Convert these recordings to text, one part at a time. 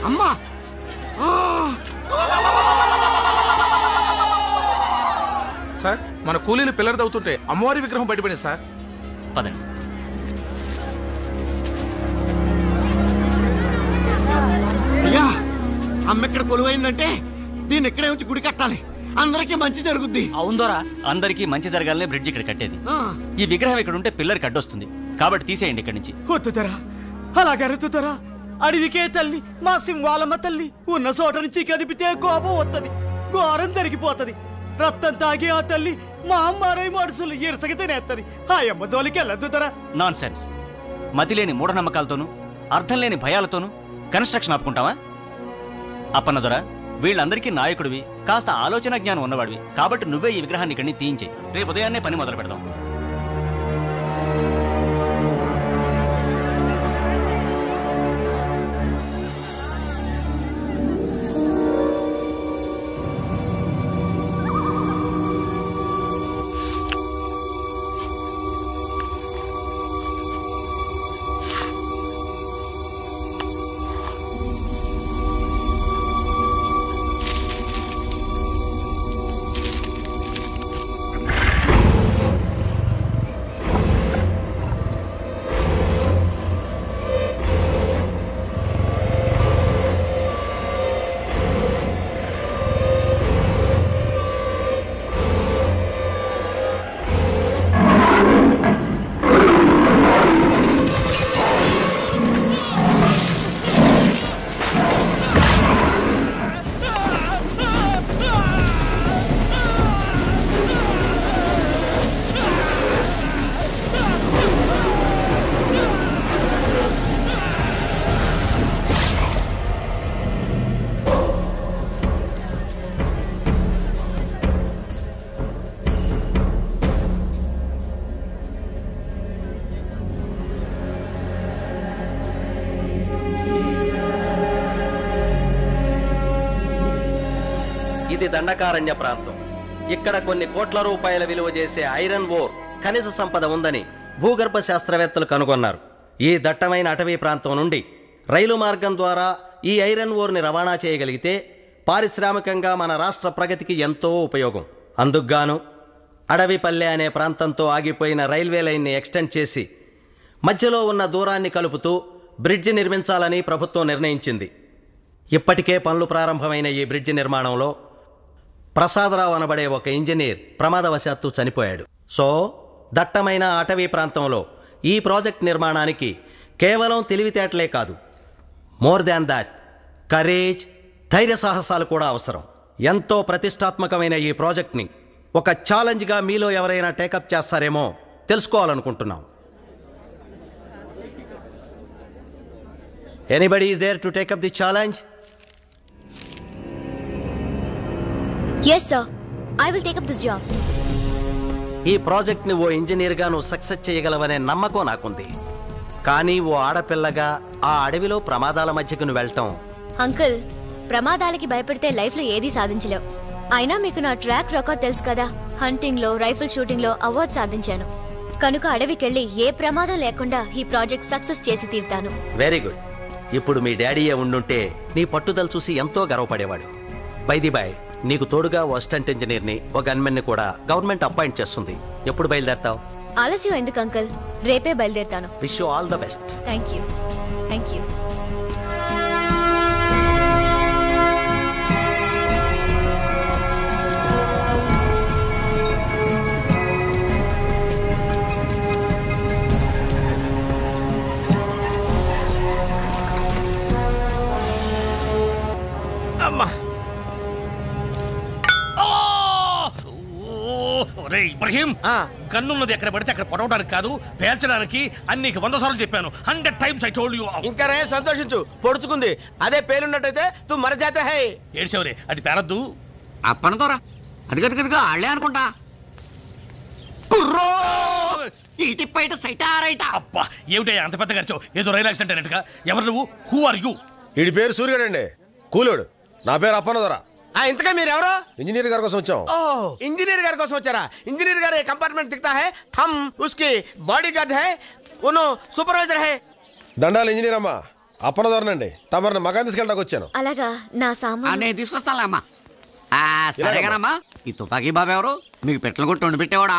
అమ్మా సార్, మన కూలీలు పిల్లలు తవ్వుతుంటే అమ్మవారి విగ్రహం బయటపడింది సార్. పదండి. అయ్యా, అమ్మ ఇక్కడ కొలువైందంటే దీన్ని ఇక్కడే ఉంచి గుడి కట్టాలి. అందరికీ మంచి జరుగుద్ది. అవుందోరా, అందరికీ మంచి జరగాలనే బ్రిడ్జ్ ఇక్కడ కట్టేది. ఈ విగ్రహం ఇక్కడ ఉంటే పిల్లలకి అడ్డొస్తుంది కాబట్టి తీసేయండి ఇక్కడి నుంచి. వద్దుతరా, అలాగెరుతుతరా. అడవికే తల్లి మా సింహాలమ్మ తల్లి. ఉన్న చోట నుంచి కదిపితే కోపం వస్తుంది, ఘోరం జరిగిపోతుంది. రక్తం తాగి ఆ తల్లి మా అమ్మారై మనుషులు ఇరసకి తినేస్తుంది. ఆ అమ్మ జోలికి వెళ్ళొద్దుతరా. Non sense. మతిలేని మూఢనమ్మకాలతోనూ అర్థం లేని భయాలతోనూ కన్స్ట్రక్షన్ ఆపుకుంటావా? అప్పన్నదొరా, వీళ్ళందరికీ నాయకుడివి, కాస్త ఆలోచన జ్ఞానం ఉన్నవాడివి కాబట్టి నువ్వే ఈ విగ్రహాన్ని ఇక్కడి నుంచి తీయించే. రేపు ఉదయాన్నే పని మొదలు పెడదాం. ఇది దండకారణ్య ప్రాంతం. ఇక్కడ కొన్ని కోట్ల రూపాయల విలువ చేసే ఐరన్ ఓర్ ఖనిజ సంపద ఉందని భూగర్భ శాస్త్రవేత్తలు కనుగొన్నారు. ఈ దట్టమైన అటవీ ప్రాంతం నుండి రైలు మార్గం ద్వారా ఈ ఐరన్ ఓర్ని రవాణా చేయగలిగితే పారిశ్రామికంగా మన రాష్ట్ర ప్రగతికి ఎంతో ఉపయోగం. అందుకుగాను అడవిపల్లె అనే ప్రాంతంతో ఆగిపోయిన రైల్వే లైన్ని ఎక్స్టెండ్ చేసి మధ్యలో ఉన్న దూరాన్ని కలుపుతూ బ్రిడ్జి నిర్మించాలని ప్రభుత్వం నిర్ణయించింది. ఇప్పటికే పనులు ప్రారంభమైన ఈ బ్రిడ్జి నిర్మాణంలో ప్రసాదరావు అనబడే ఒక ఇంజనీర్ ప్రమాదవశాత్తు చనిపోయాడు. సో దట్టమైన అటవీ ప్రాంతంలో ఈ ప్రాజెక్ట్ నిర్మాణానికి కేవలం తెలివితేటలే కాదు, మోర్ దాన్ దాట్ కరేజ్, ధైర్య సాహసాలు కూడా అవసరం. ఎంతో ప్రతిష్టాత్మకమైన ఈ ప్రాజెక్ట్ని ఒక ఛాలెంజ్గా మీలో ఎవరైనా టేకప్ చేస్తారేమో తెలుసుకోవాలనుకుంటున్నాం. Anybody is there to take up the challenge? Yes sir, I will take up this job. ఈ ప్రాజెక్ట్ని ఓ ఇంజనీర్గా నువ్వు సక్సెస్ చేయగలవనే నమ్మకం నాకుంది. కానీ ఓ ఆడపిల్లగా ఆ అడవిలో ప్రమాదాల మధ్యకు నువ్వు వెళ్ళటం... అంకుల్, ప్రమాదాలకి భయపడితే లైఫ్లో ఏదీ సాధించలేవు. అయినా మీకు నా ట్రాక్ రికార్డ్ తెలుసు కదా. హంటింగ్లో, రైఫిల్ షూటింగ్లో అవార్డు సాధించాను. కనుక అడవికెళ్ళి ఏ ప్రమాదం లేకుండా ఈ ప్రాజెక్ట్ సక్సెస్ చేసి తీరుతాను. Very good. ఇప్పుడు మీ డాడీయే ఉండుంటే నీ పట్టుదల చూసి ఎంతో గర్వపడేవాడు. బై ది బై, నీకు తోడుగా ఓ అసిస్టెంట్ ఇంజనీర్ని, ఓ గన్మెన్ని కూడా గవర్నమెంట్ అపాయింట్ చేస్తుంది. ఎప్పుడు బయలుదేరతావు? ఆలస్యం ఎందుకు అంకుల్, రేపే బయలుదేరుతాను. Wish you all the best. Thank you. Thank you. Ibrahim, గన్నున్నది ఎక్కడ పడితే అక్కడ పొడవడానికి కాదు, పేల్చడానికి. అన్ని 100 సార్లు చెప్పాను. 100 times I told you. ఇంకా రే సంతోషించు, పొడుచుకుంది. అదే పేలున్నట్టయితే తు మరజాతే హై. ఏడ్చేవరే, అది పేరద్దు. అప్పనతోరా, అది గదిగా ఆళ్లే అనుకుంటా. కుర్రో ఇటు పైట సైటారైట. అబ్బా, ఏమిటయ్యా అంత పెద్ద ఖర్చు? ఏదో రైలు యాక్సిడెంట్ అయినట్టుగా. ఎవరు నువ్వు? Who are you? వీడి పేరు సూర్యుడండి, కూలోడు. నా పేరు అప్పనదొరా. ఇంతగా మీరెవరో? ఇంజనీర్ గారి కోసం వచ్చాం. इंजीनियर गार కోసం వచ్చారా? इंजीनियर गार कंपार्टमेंट दिखता है, हम उसके बॉडीगार्ड है, उनो सुपरवाइजर है. దండాలు ఇంజనీర్ అమ్మా అప్పనదోరనండి. తమరిని మకాన్ తీసుకెళ్ళడానికి వచ్చాను. అలాగా నా సామాన్ నేను తీసుకొస్తానులే అమ్మా. సరేగానమ్మా. ఈ తుపాకీ బాబు ఎవరు? మీకు పెట్టలు కొట్టి వండి పెట్టేవాడా?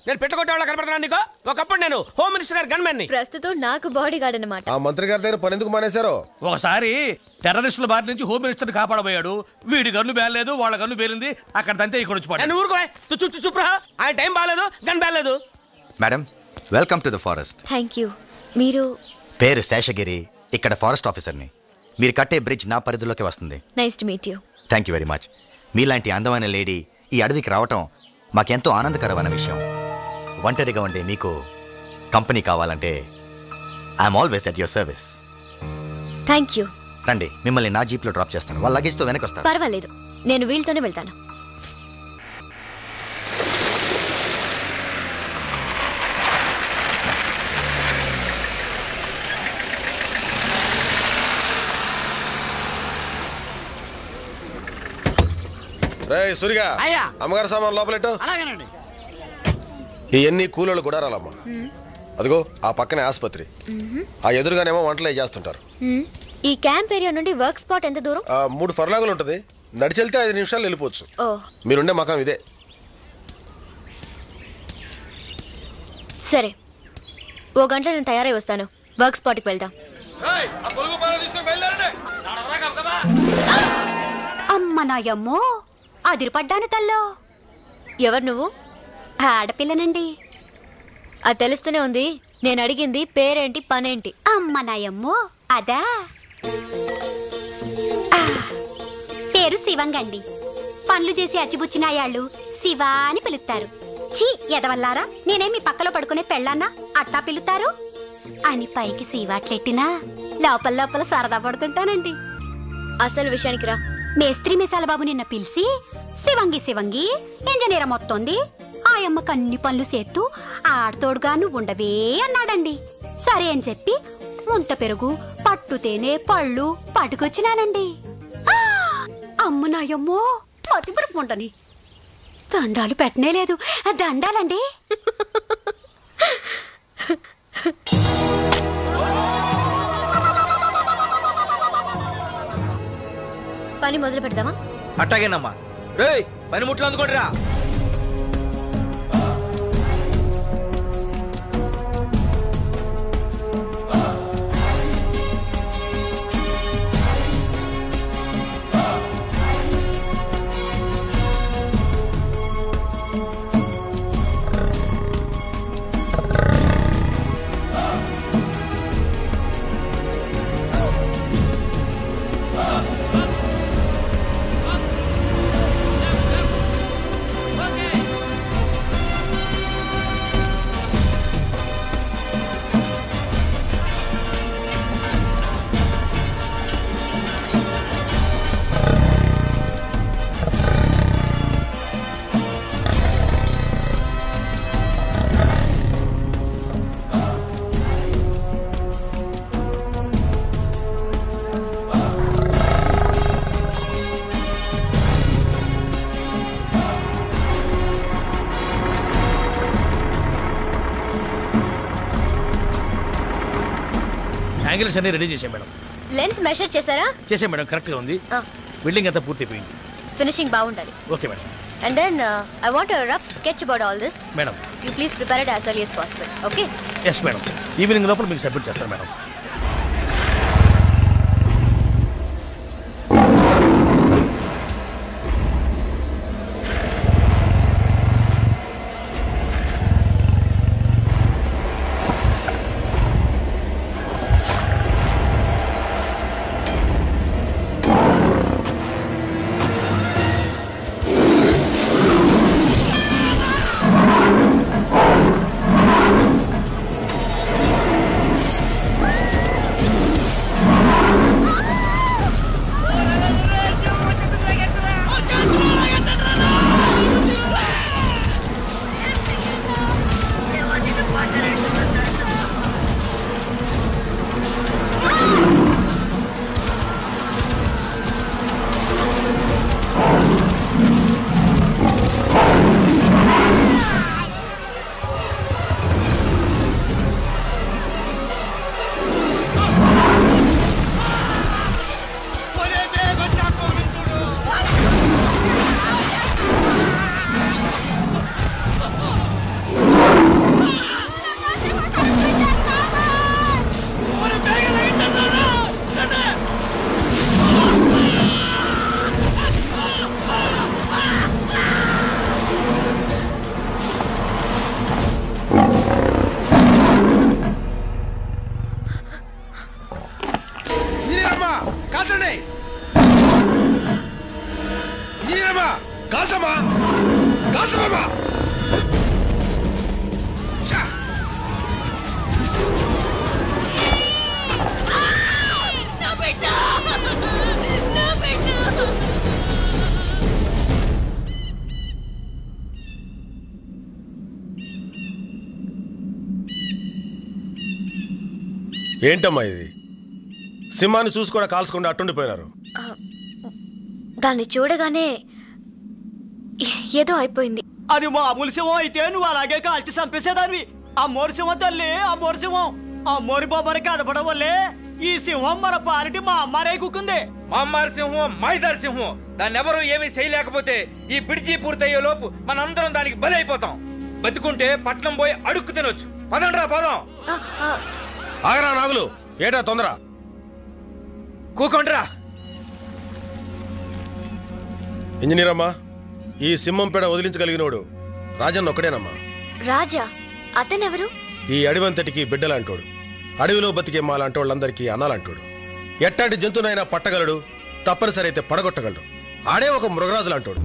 నేను పెట్టుకుంటే కనపడుతున్నాను నీకు. ఒకప్పుడు నేను హోమ్ మినిస్టర్ గారి గన్మెన్ ని. ప్రస్తుతం నాకు బాడీ గార్డ్ అన్నమాట. ఆ మంత్రి గారి దగ్గర పని ఎందుకు మానేశారు? ఒకసారి టెర్రరిస్టుల బారి నుంచి హోమ్ మినిస్టర్ కాపాడబోయాడు. వీడి గన్ను బేలేదు, వాళ్ళ గన్ను బేలింది. అక్కడ తంతే ఇక్కడ వచ్చి పడ్డాడు. ఊరుకో చూపురా. ఆయన టైం బాగాలేదు, గన్ బాగాలేదు. Madam, welcome to the forest. Thank you. మీరు? పేరు శేషగిరి, ఇక్కడ ఫారెస్ట్ ఆఫీసర్ని. మీరు కట్టే బ్రిడ్జ్ నా పరిధిలోకి వస్తుంది. Nice to meet you. Thank you very much. మీలాంటి అందమైన లేడీ ఈ అడవికి రావటం మాకెంతో ఆనందకరమైన విషయం. ఒంటరిగా ఉండే మీకు కంపెనీ కావాలంటే I'm always at your service. Thank you. రండి, మిమ్మల్ని నా జీప్లో డ్రాప్ చేస్తాను. వాళ్ళ లగేజ్తో వెనక్కి వస్తాను. పర్వాలేదు, నేను వీళ్ళతోనే వెళ్తాను. సూరిగా అమ్మగారు సామాన్ లోపలెట్టు. అలాగేనండి. ఇవన్నీ కూలోళ్ళు కూడా రాలమ్మా. అదిగో ఆ పక్కనే ఆసుపత్రి, ఆ ఎదురుగానేమో వంటలు చేస్తుంటారు. ఈ క్యాంప్ ఏరియా నుండి వర్క్ స్పాట్ ఎంత దూరం? 3 ఫర్లాగులు ఉంటుంది. నడిచెళ్తే 5 నిమిషాలు వెళ్ళిపోవచ్చు. మీరుండే మకాం ఇదే. సరే, 1 గంట నేను తయారై వస్తాను. వర్క్ స్పాట్కి వెళ్దాం. అమ్మ నాయమ్మో, అదిరిపడ్డాను తల్లో. ఎవరు నువ్వు? ఆడపిల్లనండి. అది తెలుస్తూనే ఉంది. నేను అడిగింది పేరేంటి, పనేంటి? అమ్మ నాయమ్మో, అదా పేరు శివంగండి. పనులు చేసి అచ్చిబుచ్చినాయాళ్ళు శివ అని పిలుస్తారు. చీ ఎదవల్లారా, నేనేమి పక్కలో పడుకునే పెళ్ళాన్నా అట్టా పిలుతారు అని పైకి శివాట్లెట్టినా లోపల లోపల సరదా పడుతుంటానండి. అసలు విషయానికి రా. మేస్త్రి మిసాల బాబు నిన్న పిలిచి శివంగి శివంగి ఇంజనీర్ మొత్తంది, ఆయమ్మకు అన్ని పనులు చేస్తూ ఆడతోడుగా నువ్వు ఉండవే అన్నాడండి. సరే అని చెప్పి ముంత పెరుగు, పట్టు తేనె, పళ్ళు పట్టుకొచ్చినానండి. అమ్మ నాయమ్మో, మతిపురుపు ఉండని దండాలు పెట్టనే లేదు. దండాలండి. పని మొదలు పెడదామా? అట్టాగేనమ్మా. రేయ్, పని ముట్లు అందుకోండి రా. యాంగిల్స్ అన్ని రెడీ చేసాం మేడం. లెంత్ మెజర్ చేశారా? చేసాం మేడం, కరెక్ట్ గా ఉంది. బిల్డింగ్ అంతా పూర్తయిపోయింది. ఫినిషింగ్ బాగుండాలి. Okay madam. And then I want a rough sketch about all this. Madam, you please prepare it as early as possible. Okay? yes madam. Evening లోపల మీకు submit చేస్తాను మేడం. కాల్చమ్మా కాల్చమ్మా ఏంటమ్మా ఇది? సింహాన్ని చూసి కూడా కాల్చకుండా అట్టుండిపోయినారు. దాన్ని చూడగానే ఏదో అయిపోయింది. అది మామూలు సింహం అయితే నువ్వు అలాగే కాల్చి చంపేసేదానివి. ఆ మోరి సింహం తల్లి, ఆ మోరి సింహం ఆ మోరి బాబారి కదపడం వల్లే ఈ సింహం మన పాలిటి మా అమ్మారే కుక్కుంది. మా అమ్మారి సింహం మైదారి సింహం. దాన్ని ఎవరు ఏమీ చేయలేకపోతే ఈ బిడిచి పూర్తయ్యే లోపు మనందరం దానికి బలి అయిపోతాం. బతుకుంటే పట్నం పోయి అడుక్కు తినొచ్చు. పదండ్రా పదం. ఆగరా నాగులు, ఏటా తొందర? కూకొండ్రా. ఇంజనీర్ అమ్మా, ఈ సింహం పేడ వదిలించగలిగినోడు రాజన్న ఒక్కడేనమ్మా. రాజా? అతనెవరు? ఈ అడవంతటికి బిడ్డలాంటోడు, అడవిలో బతికే మాలాంటి వాళ్ళందరికీ అన్నాలంటోడు. ఎట్టాంటి జంతువునైనా పట్టగలడు, తప్పనిసరి అయితే పడగొట్టగలడు. ఆడే ఒక మృగరాజు లాంటోడు.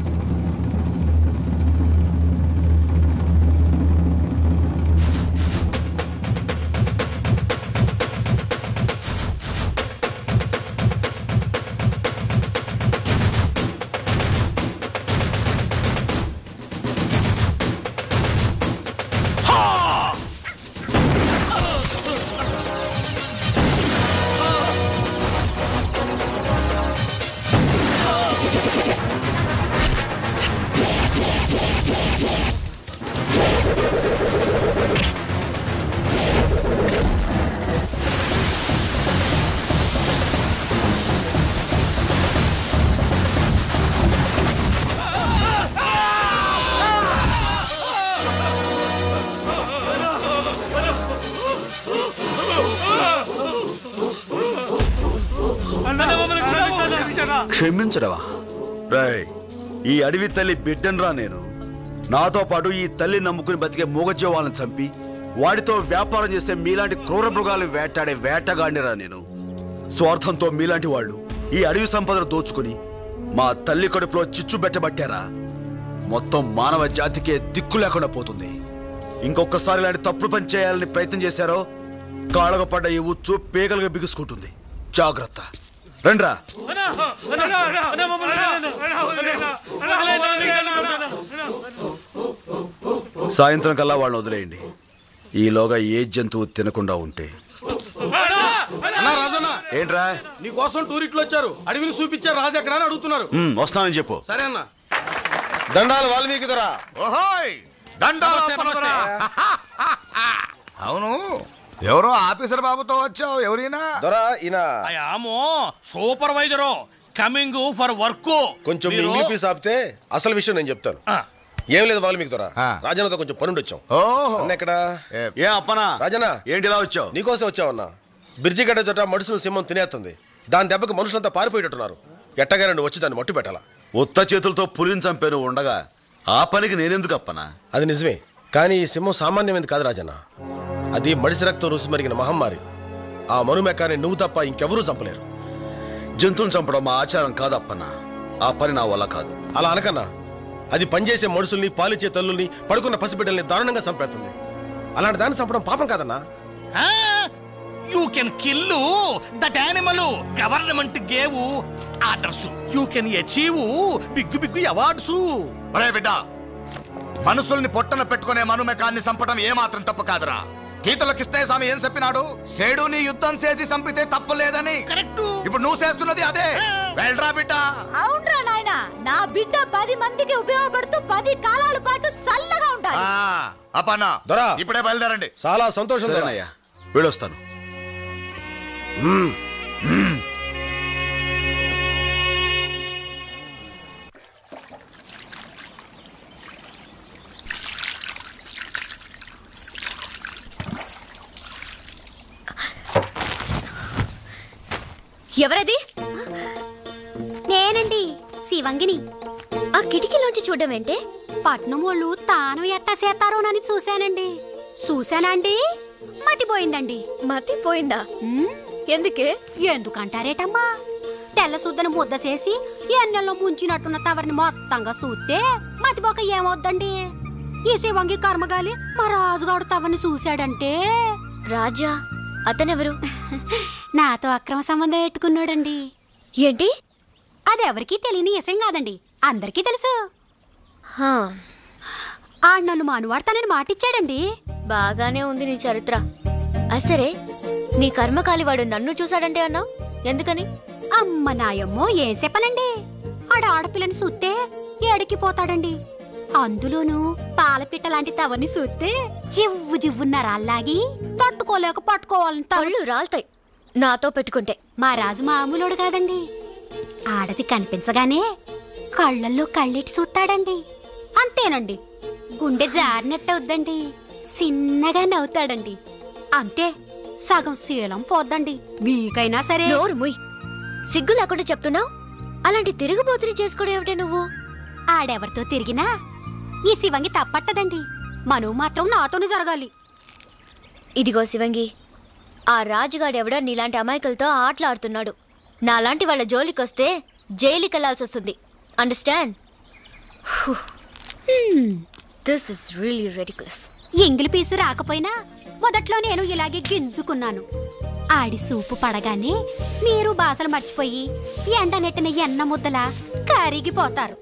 క్షమించడవా? రాయ్, ఈ అడవి తల్లి బిడ్డనరా నేను. నాతో పాటు ఈ తల్లి నమ్ముకుని బతికే మూగజీవాలను చంపి వాటితో వ్యాపారం చేసే మీలాంటి క్రూర మృగాలు వేటాడే వేటగాడిరా నేను. స్వార్థంతో మీలాంటి వాళ్ళు ఈ అడవి సంపదను దోచుకుని మా తల్లి కడుపులో చిచ్చు పెట్టబట్టారా. మొత్తం మానవ జాతికే దిక్కు లేకుండా పోతుంది. ఇంకొకసారి ఇలాంటి తప్పుడు పని చేయాలని ప్రయత్నం చేశారో కాళ్ళకు పడ్డ ఈ ఉచ్చు పేగలుగా బిగుసుకుంటుంది. జాగ్రత్త. రండ్రా. సాయంత్రం కల్లా వాళ్ళని వదిలేయండి. ఈలోగా ఏ జంతువు తినకుండా ఉంటే. ఏంట్రా? నీ కోసం టూరిస్టులు వచ్చారు. అడవిని చూపించారు. రాజు ఎక్కడ అని అడుగుతున్నారు. వస్తానని చెప్పు. సరే అన్న. దండాలు వాల్మీకి దొరా. అవును, ఎవరో ఆఫీసర్ బాబుతో వచ్చావు. ఎవరైనా? దొరా ఈయన సూపర్వైజరు కమింగ్ ఫర్ వర్క్. కొంచెం ఇంగ్లీష్ ఆపితే అసలు విషయం నేను చెప్తాను. ఏం లేదు వాల్మీకి దొరా, రాజన్నతో కొంచెం పనుండి వచ్చాం. అన్న ఎక్కడ? ఏ అప్పనా? రాజన్న ఏంటి ఇలా వచ్చావు? నీకోసం వచ్చావన్నా. బ్రిడ్జి గడ్డ చోట మడుసులు సింహం తినేస్తుంది. దాని దెబ్బకి మనుషులంతా పారిపోయేటట్టున్నారు. ఎట్టగానే నువ్వు వచ్చి దాన్ని మట్టు పెట్టాలా. ఉత్త చేతులతో పులిని చంపాను ఉండగా ఆ పనికి నేనెందుకు అప్పనా? అది నిజమే, కానీ ఈ సింహం సామాన్యమైనది కాదు రాజన్న. అది మడిసి రక్తం రుసి మరిగిన మహమ్మారి. ఆ మనుమెక్కాన్ని నువ్వు తప్ప ఇంకెవరూ చంపలేరు. జంతువులు చంపడం మా ఆచారం కాదప్పన్నా. ఆ పని నా వల్ల కాదు. అలా అనకన్నా. అది పనిచేసే మనుషుల్ని, పాలిచ్చే తల్లుల్ని, పడుకున్న పసిబిడ్డల్ని దారుణంగా చంపేస్తుంది. అలాంటి దాన్ని చంపడం పాపం కాదన్నా. You can kill that animal. Government gave orders. You can achieve big big awards. ఒరే బిడ్డ, మనుషుల్ని పొట్టన పెట్టుకునే మనుమెకాన్ని చంపడం ఏమాత్రం తప్పు కాదురా. గీతలో కృష్ణస్వామి ఏం చెప్పినాడు? సేడుని యుద్ధం చేసి చంపితే తప్పు లేదని. కరెక్ట్. ఇప్పుడు నువ్వు చేస్తున్నది అదే. వెళ్ళరా బిడ్డ. అవునరా నాయనా, నా బిడ్డ 10 మందికి ఉపయోగపడుతూ 10 కాలాల పాటు చల్లగా ఉండాలి. అప్పన్నా దొరా, ఇప్పుడే బయలుదేరండి. చాలా సంతోషం. వెళ్ళొస్తాను. ఎవరది? నేనండి, శివంగిని. ఆ కిటికీలోంచి చూడడం ఏంటే? పట్నం వాళ్ళు తాను ఎట్టా చేస్తారోనని చూశానండి. చూశానండి, మతిపోయిందండి. మతిపోయిందా? ఎందుకే? ఎందుకంటారేటమ్మా, తెల్ల శుద్ధని ముద్ద చేసి ఎన్నెల్లో ముంచినట్టున్న తవరిని మొత్తంగా చూస్తే మతిపోక ఏమవుద్దండి? ఈ శివంగి కర్మగాలి మా రాజుగాడు తవరిని చూశాడంటే రాజా అతనెవరు? నాతో అక్రమ సంబంధం పెట్టుకున్నాడండి. ఏంటి? అది ఎవరికీ తెలియని విషయం కాదండి, అందరికీ తెలుసు. ఆడు నన్ను మానువాడతానని మాటిచ్చాడండి. బాగానే ఉంది నీ చరిత్ర. అసరే నీ కర్మకాలివాడు నన్ను చూశాడంటే అన్నావు, ఎందుకని? అమ్మ నాయమ్మో ఏం చెప్పనండి, ఆడ ఆడపిల్లని చూస్తే ఏడికిపోతాడండి. అందులోనూ పాలపిట్ట లాంటి తవని చూస్తే జివ్వు జివ్వున్నారాల్లాగి తట్టుకోలేక పట్టుకోవాలని తళ్ళు రాల్తాయి నాతో పెట్టుకుంటే. మా రాజు మామూలుడు కాదండి, ఆడది కనిపించగానే కళ్ళల్లో కళ్ళెట్టి చూస్తాడండి. అంతేనండి, గుండె జారినట్టు అవుద్దండి, చిన్నగా నవ్వుతాడండి. అంతే, సగం శీలం పోద్దండి. మీకైనా సరే. నోరు ముయ్, సిగ్గు లేకుండా చెప్తున్నావు. అలాంటి తిరుగుబోతుని చేసుకోవడం ఏమిటే నువ్వు? ఆడెవరితో తిరిగినా ఈ శివంగి తప్పట్టదండి, మనవు మాత్రం నాతోనే జరగాలి. ఇదిగో శివంగి, ఆ రాజుగాడెవడో నీలాంటి అమాయకులతో ఆటలాడుతున్నాడు. నాలాంటి వాళ్ళ జోలికొస్తే జైలుకి వెళ్లాల్సి వస్తుంది. Understand? This is really ridiculous. ఎంగిలి పీసు రాకపోయినా మొదట్లో నేను ఇలాగే గింజుకున్నాను. ఆడి సూపు పడగానే మీరు బాసలు మర్చిపోయి ఎండ నెట్టిన ఎన్న ముద్దలా కరిగిపోతారు.